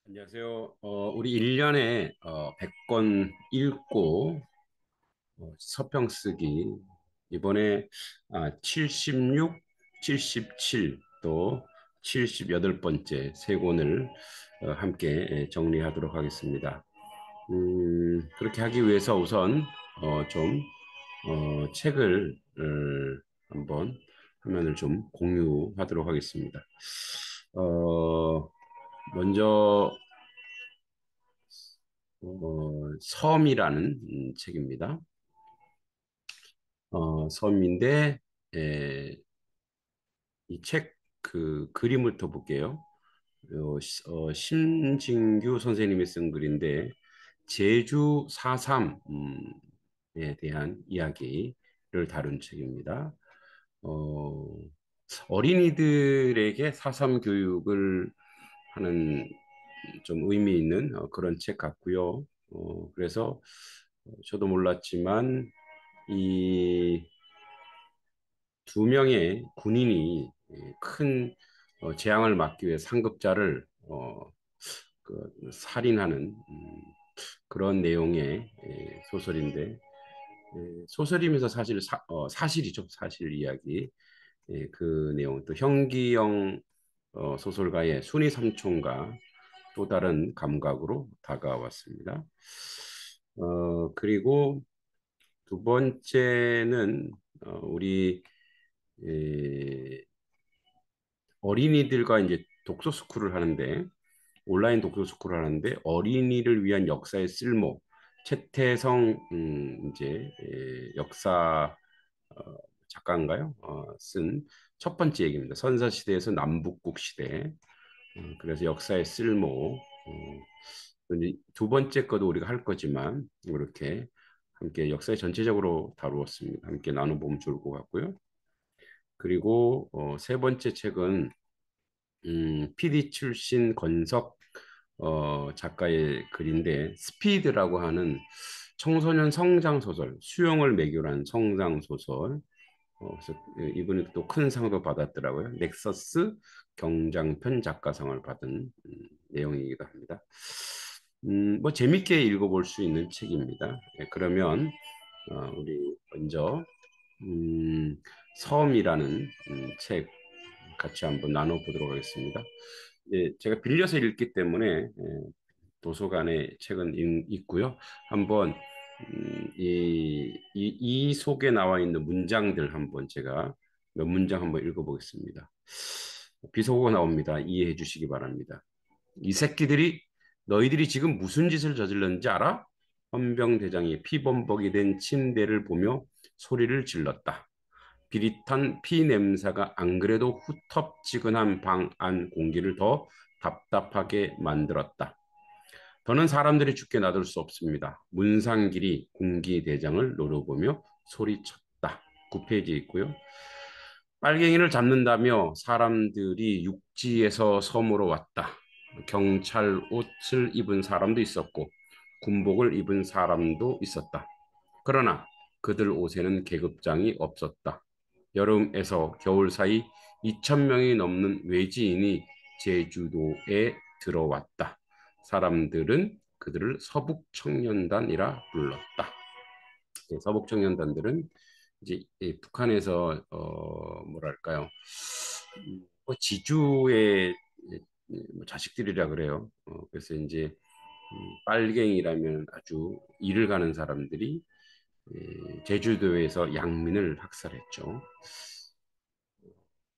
안녕하세요. 우리 1년에 100권 읽고 서평 쓰기 이번에 76, 77, 또 78번째 세 권을 함께 정리하도록 하겠습니다. 그렇게 하기 위해서 우선 좀 책을 한번 화면을 좀 공유하도록 하겠습니다. 먼저 섬이라는 책입니다. 섬인데 이 책 그 그림을 더 볼게요. 심진규 선생님이 쓴 글인데 제주 4.3에 대한 이야기를 다룬 책입니다. 어, 어린이들에게 4.3 교육을 하는 좀 의미 있는 그런 책 같고요. 그래서 저도 몰랐지만 이 두 명의 군인이 큰 재앙을 막기 위해 상급자를 살인하는 그런 내용의 소설인데 소설이면서 사실 사실이죠. 사실 이야기. 그 내용 또 형기영 소설가의 순이 삼촌과 또 다른 감각으로 다가왔습니다. 그리고 두 번째는 우리 에, 어린이들과 이제 독서 스쿨을 하는데 온라인 독서 스쿨을 하는데 어린이를 위한 역사의 쓸모 최태성 이제 역사 작가인가요? 쓴 첫 번째 얘기입니다. 선사시대에서 남북국 시대. 그래서 역사의 쓸모. 이제 두 번째 것도 우리가 할 거지만 이렇게 함께 역사의 전체적으로 다루었습니다. 함께 나눠보면 좋을 것 같고요. 그리고 세 번째 책은 PD 출신 권석 작가의 글인데 스피드라고 하는 청소년 성장 소설, 수영을 매개로 한 성장 소설. 그래서 이분이 또 큰 상도 받았더라고요. 넥서스 경장편 작가상을 받은 내용이기도 합니다. 뭐 재밌게 읽어볼 수 있는 책입니다. 그러면 우리 먼저 음, 섬이라는 책 같이 한번 나눠보도록 하겠습니다. 제가 빌려서 읽기 때문에 도서관에 책은 있고요. 한번 이 속에 나와 있는 문장들 한번 제가 몇 문장 한번 읽어보겠습니다. 비속어가 나옵니다. 이해해 주시기 바랍니다. 이 새끼들이 너희들이 지금 무슨 짓을 저질렀는지 알아? 헌병대장이 피범벅이 된 침대를 보며 소리를 질렀다. 비릿한 피 냄새가 안 그래도 후텁지근한 방 안 공기를 더 답답하게 만들었다. 더는 사람들이 죽게 놔둘 수 없습니다. 문상길이 공기대장을 노려보며 소리쳤다. 9페이지 있고요. 빨갱이를 잡는다며 사람들이 육지에서 섬으로 왔다. 경찰 옷을 입은 사람도 있었고 군복을 입은 사람도 있었다. 그러나 그들 옷에는 계급장이 없었다. 여름에서 겨울 사이 2천 명이 넘는 외지인이 제주도에 들어왔다. 사람들은 그들을 서북청년단이라 불렀다. 서북청년단들은 이제 북한에서 뭐랄까요, 지주의 뭐 자식들이라 그래요. 그래서 이제 빨갱이라면 아주 일을 가는 사람들이 제주도에서 양민을 학살했죠.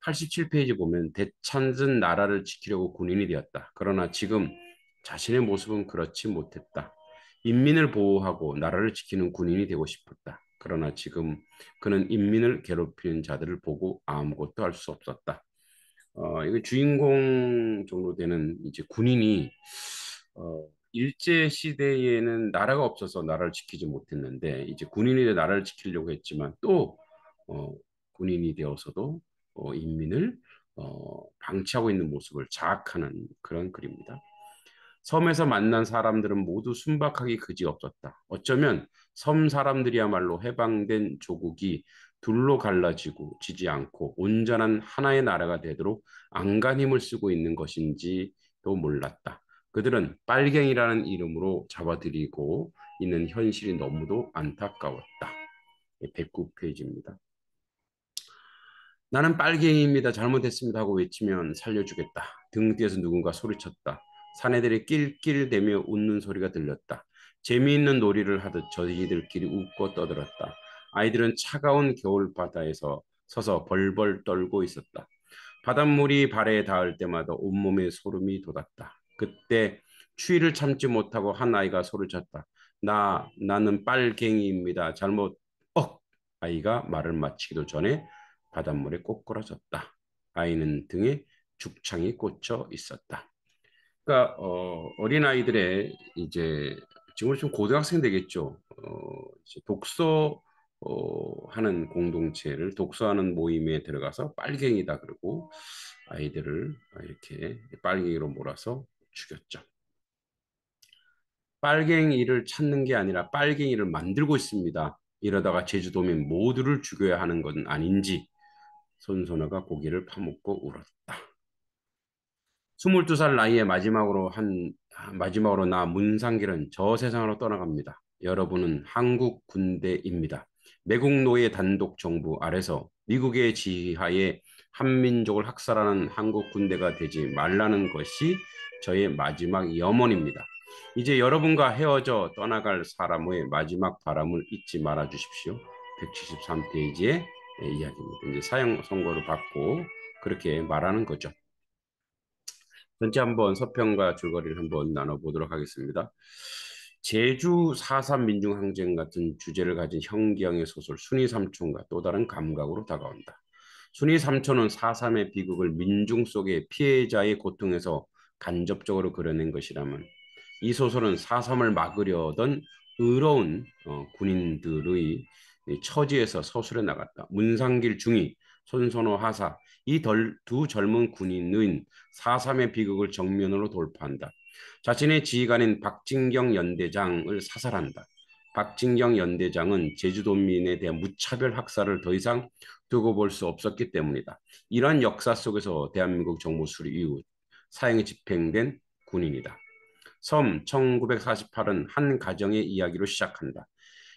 87페이지 보면 대찬은 나라를 지키려고 군인이 되었다. 그러나 지금 자신의 모습은 그렇지 못했다. 인민을 보호하고 나라를 지키는 군인이 되고 싶었다. 그러나 지금 그는 인민을 괴롭히는 자들을 보고 아무것도 할 수 없었다. 이거 주인공 정도 되는 이제 군인이 일제 시대에는 나라가 없어서 나라를 지키지 못했는데 이제 군인이 돼 나라를 지키려고 했지만 또 어, 군인이 되어서도 인민을 방치하고 있는 모습을 자학하는 그런 글입니다. 섬에서 만난 사람들은 모두 순박하기 그지없었다. 어쩌면 섬 사람들이야말로 해방된 조국이 둘로 갈라지고 지지 않고 온전한 하나의 나라가 되도록 안간 힘을 쓰고 있는 것인지도 몰랐다. 그들은 빨갱이라는 이름으로 잡아들이고 있는 현실이 너무도 안타까웠다. 109페이지입니다. 나는 빨갱이입니다. 잘못했습니다 하고 외치면 살려주겠다. 등 뒤에서 누군가 소리쳤다. 사내들이 낄낄대며 웃는 소리가 들렸다. 재미있는 놀이를 하듯 저희들끼리 웃고 떠들었다. 아이들은 차가운 겨울 바다에서 서서 벌벌 떨고 있었다. 바닷물이 발에 닿을 때마다 온몸에 소름이 돋았다. 그때 추위를 참지 못하고 한 아이가 소리쳤다. 나는 빨갱이입니다. 아이가 말을 마치기도 전에 바닷물에 꼬꾸라졌다. 아이는 등에 죽창이 꽂혀 있었다. 그러니까 어린 아이들의 이제 지금 좀 고등학생 되겠죠. 이제 독서 하는 공동체를 독서하는 모임에 들어가서 빨갱이다 그러고 아이들을 이렇게 빨갱이로 몰아서 죽였죠. 빨갱이를 찾는 게 아니라 빨갱이를 만들고 있습니다. 이러다가 제주도민 모두를 죽여야 하는 건 아닌지 손소나가 고개를 파묻고 울었다. 22살 나이에 마지막으로 나 문상길은 저 세상으로 떠나갑니다. 여러분은 한국 군대입니다. 매국 노예 단독 정부 아래서 미국의 지하에 한민족을 학살하는 한국 군대가 되지 말라는 것이 저의 마지막 염원입니다. 이제 여러분과 헤어져 떠나갈 사람의 마지막 바람을 잊지 말아 주십시오. 173페이지의 이야기입니다. 이제 사형 선고를 받고 그렇게 말하는 거죠. 전체 한번 서평과 줄거리를 한번 나눠보도록 하겠습니다. 제주 4.3 민중항쟁 같은 주제를 가진 현기영의 소설 순이 삼촌과 또 다른 감각으로 다가온다. 순이 삼촌은 4.3의 비극을 민중 속의 피해자의 고통에서 간접적으로 그려낸 것이라면 이 소설은 4.3을 막으려던 의로운 군인들의 처지에서 서술해 나갔다. 문상길 중위, 손선호 하사, 이 두 젊은 군인은 4.3의 비극을 정면으로 돌파한다. 자신의 지휘관인 박진경 연대장을 사살한다. 박진경 연대장은 제주도민에 대한 무차별 학살을 더 이상 두고 볼 수 없었기 때문이다. 이러한 역사 속에서 대한민국 정부 수립 이후 사형이 집행된 군인이다. 섬 1948은 한 가정의 이야기로 시작한다.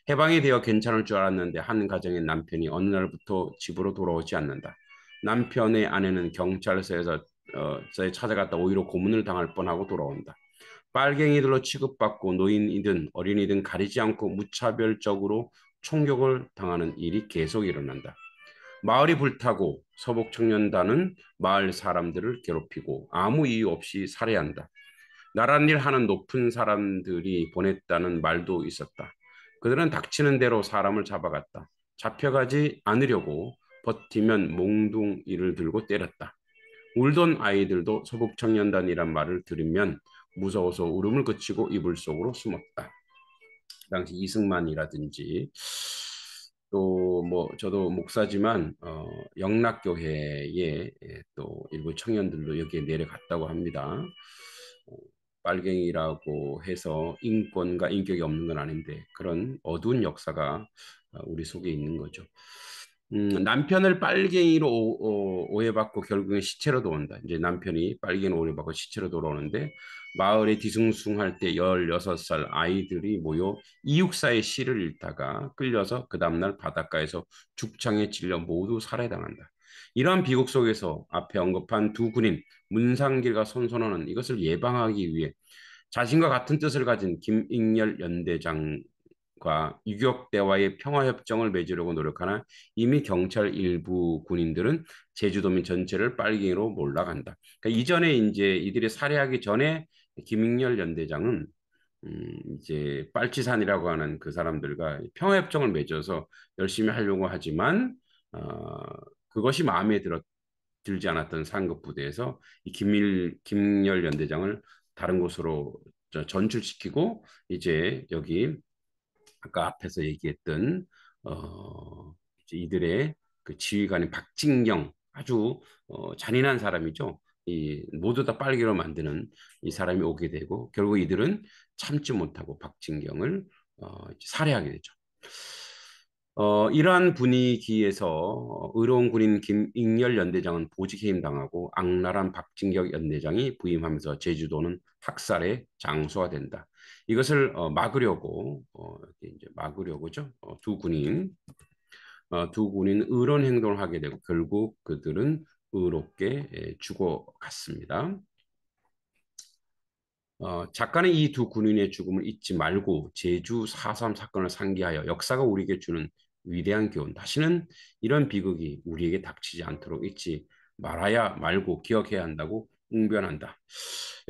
해방이 되어 괜찮을 줄 알았는데 한 가정의 남편이 어느 날부터 집으로 돌아오지 않는다. 남편의 아내는 경찰서에서 찾아갔다 오히려 고문을 당할 뻔하고 돌아온다. 빨갱이들로 취급받고 노인이든 어린이든 가리지 않고 무차별적으로 총격을 당하는 일이 계속 일어난다. 마을이 불타고 서북청년단은 마을 사람들을 괴롭히고 아무 이유 없이 살해한다. 나란 일 하는 높은 사람들이 보냈다는 말도 있었다. 그들은 닥치는 대로 사람을 잡아갔다. 잡혀가지 않으려고 버티면 몽둥이를 들고 때렸다. 울던 아이들도 서북청년단이란 말을 들으면 무서워서 울음을 그치고 이불 속으로 숨었다. 당시 이승만이라든지 또 뭐 저도 목사지만 영락교회의 또 일부 청년들도 여기에 내려갔다고 합니다. 어, 빨갱이라고 해서 인권과 인격이 없는 건 아닌데 그런 어두운 역사가 우리 속에 있는 거죠. 남편을 빨갱이로 오해받고 결국엔 시체로 돌아온다. 이제 남편이 빨갱이로 오해받고 시체로 돌아오는데 마을에 뒤숭숭할 때 16살 아이들이 모여 이육사의 시를 읽다가 끌려서 그 다음날 바닷가에서 죽창에 찔려 모두 살해당한다. 이러한 비극 속에서 앞에 언급한 두 군인 문상길과 손선호는 이것을 예방하기 위해 자신과 같은 뜻을 가진 김익렬 연대장과 유격대와의 평화협정을 맺으려고 노력하나 이미 경찰 일부 군인들은 제주도민 전체를 빨갱이로 몰아간다. 그러니까 이전에 이제 이들이 살해하기 전에 김익렬 연대장은 이제 빨치산이라고 하는 그 사람들과 평화협정을 맺어서 열심히 하려고 하지만 그것이 마음에 들지 않았던 상급 부대에서 이 김열 연대장을 다른 곳으로 전출시키고 이제 여기 아까 앞에서 얘기했던 이제 이들의 그 지휘관인 박진경 아주 잔인한 사람이죠. 이 모두 다 빨개로 만드는 이 사람이 오게 되고 결국 이들은 참지 못하고 박진경을 살해하게 되죠. 이러한 분위기에서 의로운 군인 김익렬 연대장은 보직 해임당하고 악랄한 박진격 연대장이 부임하면서 제주도는 학살의 장소가 된다. 이것을 막으려고 이제 막으려고죠. 두 군인 의로운 행동을 하게 되고 결국 그들은 의롭게 죽어갔습니다. 작가는 이 두 군인의 죽음을 잊지 말고 제주 4.3 사건을 상기하여 역사가 우리에게 주는 위대한 교훈, 다시는 이런 비극이 우리에게 닥치지 않도록 잊지 말아야 말고 기억해야 한다고 웅변한다.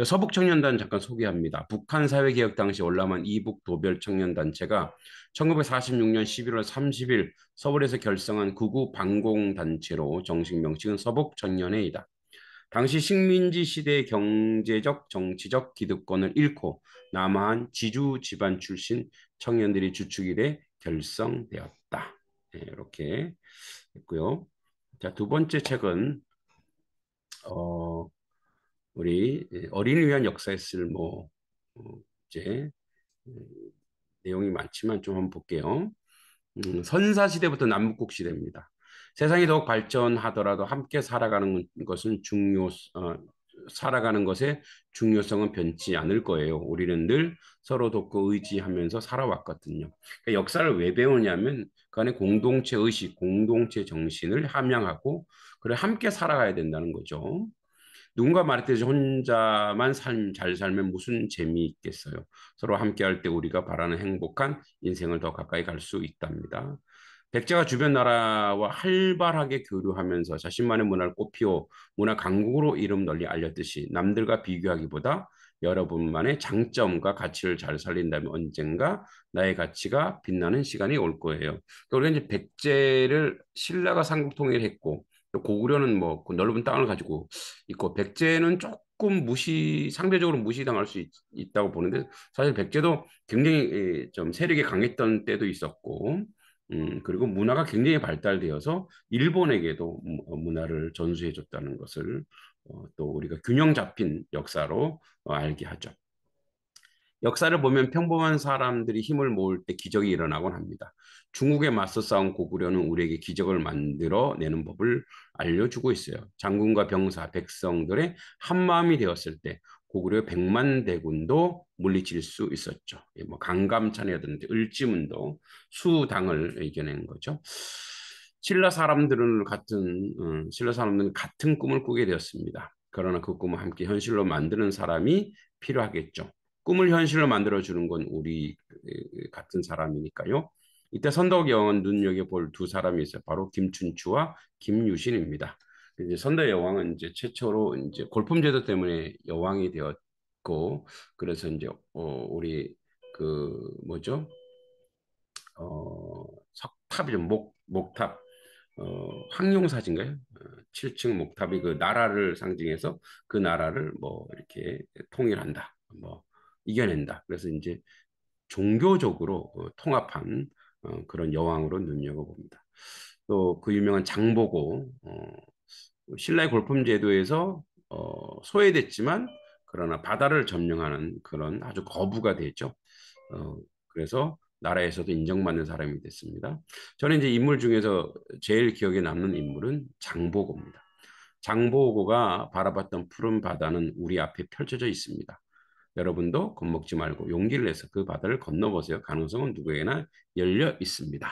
서북청년단 잠깐 소개합니다. 북한 사회개혁 당시 월남한 이북 도별 청년단체가 1946년 11월 30일 서울에서 결성한 극우 반공단체로 정식 명칭은 서북청년회이다. 당시 식민지 시대의 경제적, 정치적 기득권을 잃고 남한 지주 집안 출신 청년들이 주축이 돼 결성되었다. 네, 이렇게 했고요. 자, 두 번째 책은 어, 우리 어린이 위한 역사의 쓸모 어, 이제 음, 내용이 많지만 좀 한번 볼게요. 선사시대부터 남북국 시대입니다. 세상이 더욱 발전하더라도 함께 살아가는 것은 살아가는 것의 중요성은 변치 않을 거예요. 우리는 늘 서로 돕고 의지하면서 살아왔거든요. 그러니까 역사를 왜 배우냐면 그 안에 공동체 의식, 공동체 정신을 함양하고 그래 함께 살아가야 된다는 거죠. 누군가 말했듯이 혼자만 잘 살면 무슨 재미있겠어요. 서로 함께할 때 우리가 바라는 행복한 인생을 더 가까이 갈 수 있답니다. 백제가 주변 나라와 활발하게 교류하면서 자신만의 문화를 꽃피워 문화 강국으로 이름 널리 알렸듯이 남들과 비교하기보다 여러분만의 장점과 가치를 잘 살린다면 언젠가 나의 가치가 빛나는 시간이 올 거예요. 그러니까 우리가 이제 백제를 신라가 삼국 통일했고 또 고구려는 뭐그 넓은 땅을 가지고 있고 백제는 조금 상대적으로 무시당할 수 있다고 보는데 사실 백제도 굉장히 좀 세력이 강했던 때도 있었고 그리고 문화가 굉장히 발달되어서 일본에게도 문화를 전수해 줬다는 것을 또 우리가 균형 잡힌 역사로 알게 하죠. 역사를 보면 평범한 사람들이 힘을 모을 때 기적이 일어나곤 합니다. 중국에 맞서 싸운 고구려는 우리에게 기적을 만들어내는 법을 알려주고 있어요. 장군과 병사, 백성들의 한마음이 되었을 때 고구려 백만 대군도 물리칠 수 있었죠. 뭐 강감찬이라든지 을지문도 수당을 이겨낸 거죠. 신라 사람들은 같은 꿈을 꾸게 되었습니다. 그러나 그 꿈을 함께 현실로 만드는 사람이 필요하겠죠. 꿈을 현실로 만들어주는 건 우리 같은 사람이니까요. 이때 선덕 여왕은 눈여겨볼 두 사람이 있어요. 바로 김춘추와 김유신입니다. 이제 선덕 여왕은 이제 최초로 이제 골품제도 때문에 여왕이 되었고, 그래서 이제 우리 그 뭐죠? 석탑이죠. 목탑. 황룡사진가요? 7층 목탑이 그 나라를 상징해서 그 나라를 뭐 이렇게 통일한다. 뭐 이겨낸다. 그래서 이제 종교적으로 통합한 그런 여왕으로 눈여겨봅니다. 또 그 유명한 장보고 신라의 골품 제도에서 소외됐지만 그러나 바다를 점령하는 그런 아주 거부가 되죠. 어, 그래서 나라에서도 인정받는 사람이 됐습니다. 저는 이제 인물 중에서 제일 기억에 남는 인물은 장보고입니다. 장보고가 바라봤던 푸른 바다는 우리 앞에 펼쳐져 있습니다. 여러분도 겁먹지 말고 용기를 내서 그 바다를 건너보세요. 가능성은 누구에게나 열려 있습니다.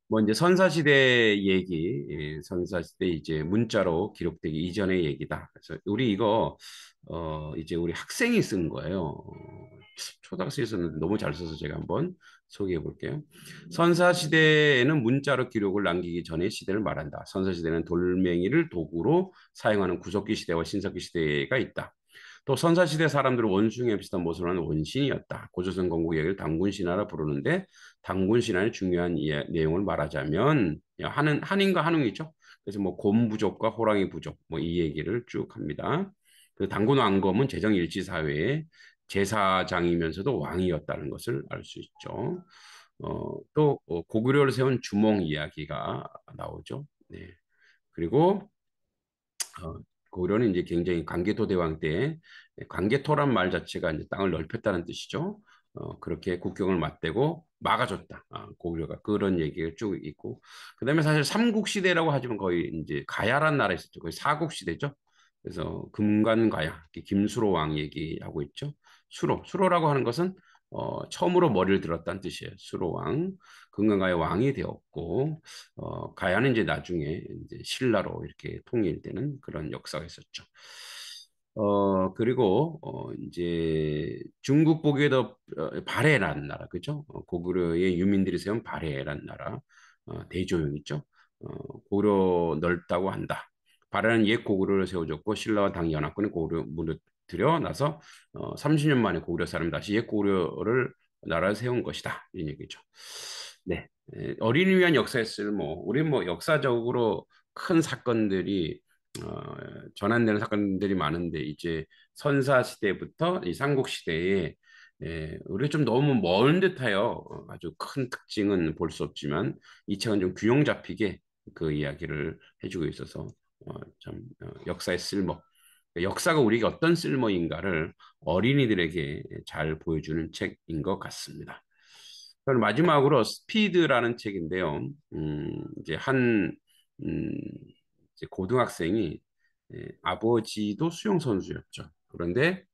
뭐 이제 선사시대 얘기, 선사시대 이제 문자로 기록되기 이전의 얘기다. 그래서 우리 이거 이제 우리 학생이 쓴 거예요. 초등학생이 썼는데 너무 잘 써서 제가 한번 소개해 볼게요. 선사시대에는 문자로 기록을 남기기 전의 시대를 말한다. 선사시대는 돌멩이를 도구로 사용하는 구석기 시대와 신석기 시대가 있다. 또 선사시대 사람들은 원숭이에 비슷한 모습을 하는 원신이었다. 고조선 건국 얘기를 단군신화라 부르는데 단군신화의 중요한 내용을 말하자면 한인과 한웅이죠. 그래서 뭐 곰부족과 호랑이 부족 뭐 이 얘기를 쭉 합니다. 그 단군 왕검은 재정일치 사회의 제사장이면서도 왕이었다는 것을 알 수 있죠. 또 고구려를 세운 주몽 이야기가 나오죠. 네. 그리고 어, 고려는 이제 굉장히 광개토 대왕 때 광개토란 말 자체가 이제 땅을 넓혔다는 뜻이죠. 그렇게 국경을 맞대고 막아줬다. 고구려가 그런 얘기가 쭉 있고, 그다음에 사실 삼국시대라고 하지만 거의 이제 가야란 나라 있었죠. 거의 사국시대죠. 그래서 금관가야, 김수로 왕 얘기하고 있죠. 수로라고 하는 것은 처음으로 머리를 들었다는 뜻이에요. 수로 왕, 금관가의 왕이 되었고, 가야는 이제 나중에 이제 신라로 이렇게 통일되는 그런 역사가 있었죠. 그리고 이제 중국 보기에도 발해라는 나라, 그죠? 고구려의 유민들이 세운 발해라는 나라, 대조영 있죠? 고구려 넓다고 한다. 발해는 옛 고구려를 세워줬고 신라와 당 연합군이 고구려 무너뜨려 나서 30년 만에 고구려 사람이 다시 옛 고구려를 나라를 세운 것이다. 이런 얘기죠. 네. 어린이 위한 역사의 쓸모. 우리 뭐 역사적으로 큰 사건들이 전환되는 사건들이 많은데 이제 선사 시대부터 이 삼국 시대에 우리가 좀 너무 먼 듯해요. 아주 큰 특징은 볼 수 없지만 이 책은 좀 균형 잡히게 그 이야기를 해주고 있어서 참 역사의 쓸모, 역사가 우리에게 어떤 쓸모인가를 어린이들에게 잘 보여주는 책인 것 같습니다. 그리고 마지막으로 스피드라는 책인데요. 이제 음, 이제 고등학생이 아버지도 수영 선수였죠. 그런데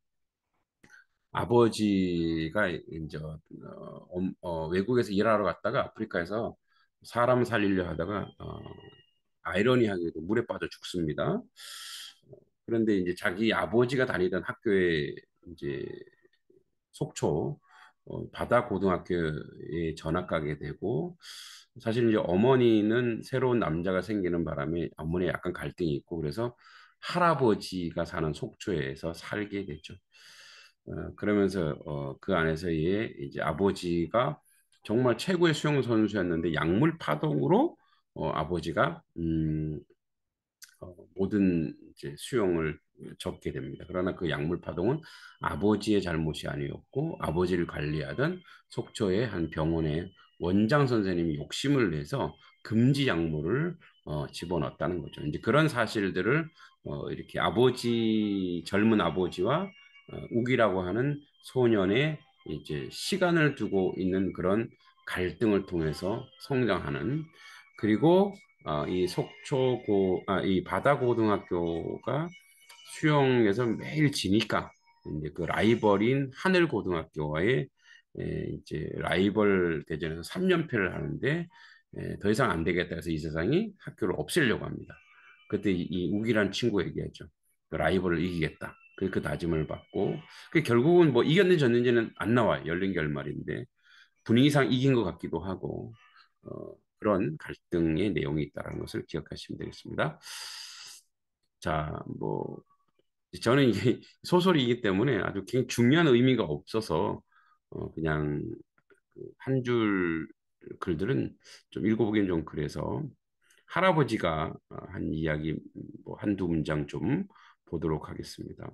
아버지가 이제 외국에서 일하러 갔다가 아프리카에서 사람 살리려 하다가 아이러니하게도 물에 빠져 죽습니다. 그런데 이제 자기 아버지가 다니던 학교에 이제 속초 바다 고등학교에 전학 가게 되고 사실 이제 어머니는 새로운 남자가 생기는 바람에 어머니에 약간 갈등이 있고 그래서 할아버지가 사는 속초에서 살게 되죠. 그러면서 그 안에서의 이제 아버지가 정말 최고의 수영 선수였는데 약물 파동으로 아버지가 모든 이제 수용을 접게 됩니다. 그러나 그 약물 파동은 아버지의 잘못이 아니었고 아버지를 관리하던 속초의 한 병원의 원장 선생님이 욕심을 내서 금지 약물을 집어넣었다는 거죠. 이제 그런 사실들을 이렇게 젊은 아버지와 우기라고 하는 소년의 이제 시간을 두고 있는 그런 갈등을 통해서 성장하는 그리고 이 바다고등학교가 수영에서 매일 지니까 이제 그 라이벌인 하늘고등학교와의 이제 라이벌 대전에서 3연패를 하는데 더 이상 안 되겠다 해서 이세상이 학교를 없애려고 합니다. 그때 이 우기란 친구 얘기했죠. 그 라이벌을 이기겠다. 그 다짐을 받고 그 결국은 뭐 이겼는지 졌는지는 안 나와요. 열린 결말인데 분위기상 이긴 것 같기도 하고 그런 갈등의 내용이 있다는 것을 기억하시면 되겠습니다. 자, 뭐 저는 이게 소설이기 때문에 아주 굉장히 중요한 의미가 없어서 그냥 한 줄 글들은 좀 읽어보기엔 좀 그래서 할아버지가 한 이야기 뭐 한두 문장 좀 보도록 하겠습니다.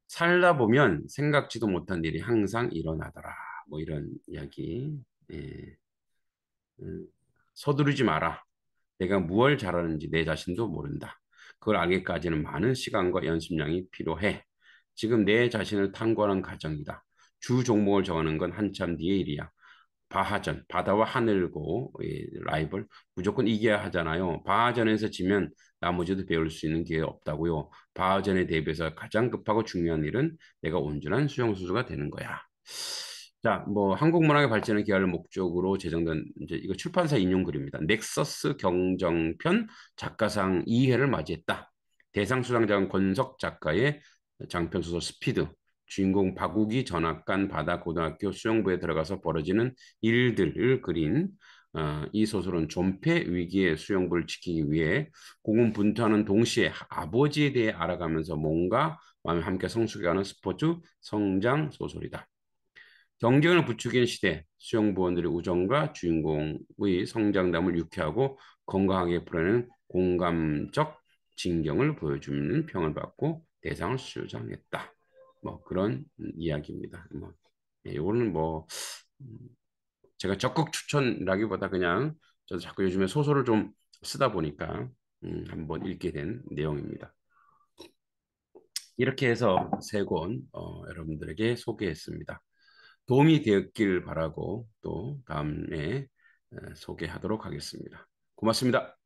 살다 보면 생각지도 못한 일이 항상 일어나더라. 뭐 이런 이야기. 예. 음, 서두르지 마라. 내가 무엇을 잘하는지 내 자신도 모른다. 그걸 알기까지는 많은 시간과 연습량이 필요해. 지금 내 자신을 탐구하는 과정이다. 주 종목을 정하는 건 한참 뒤의 일이야. 바하전, 바다와 하늘고 라이벌 무조건 이겨야 하잖아요. 바하전에서 지면 나머지도 배울 수 있는 기회가 없다고요. 바하전에 대비해서 가장 급하고 중요한 일은 내가 온전한 수영수수가 되는 거야. 자, 뭐 한국 문학의 발전을 기하를 목적으로 제정된 이제 이거 출판사 인용 글입니다. 넥서스 경정편 작가상 2회를 맞이했다. 대상 수상자는 권석 작가의 장편 소설 스피드. 주인공 박욱이 전학 간 바다 고등학교 수영부에 들어가서 벌어지는 일들을 그린 이 소설은 존폐 위기의 수영부를 지키기 위해 고군분투하는 동시에 아버지에 대해 알아가면서 몸과 마음이 함께 성숙해가는 스포츠 성장 소설이다. 경쟁을 부추긴 시대, 수영부원들의 우정과 주인공의 성장담을 유쾌하고 건강하게 풀어내는 공감적 진경을 보여주는 평을 받고 대상을 수상했다. 뭐 그런 이야기입니다. 뭐 이거는 뭐 음, 제가 적극 추천이라기보다 그냥 저도 자꾸 요즘에 소설을 좀 쓰다 보니까 한번 읽게 된 내용입니다. 이렇게 해서 세 권 여러분들에게 소개했습니다. 도움이 되었길 바라고 또 다음에 소개하도록 하겠습니다. 고맙습니다.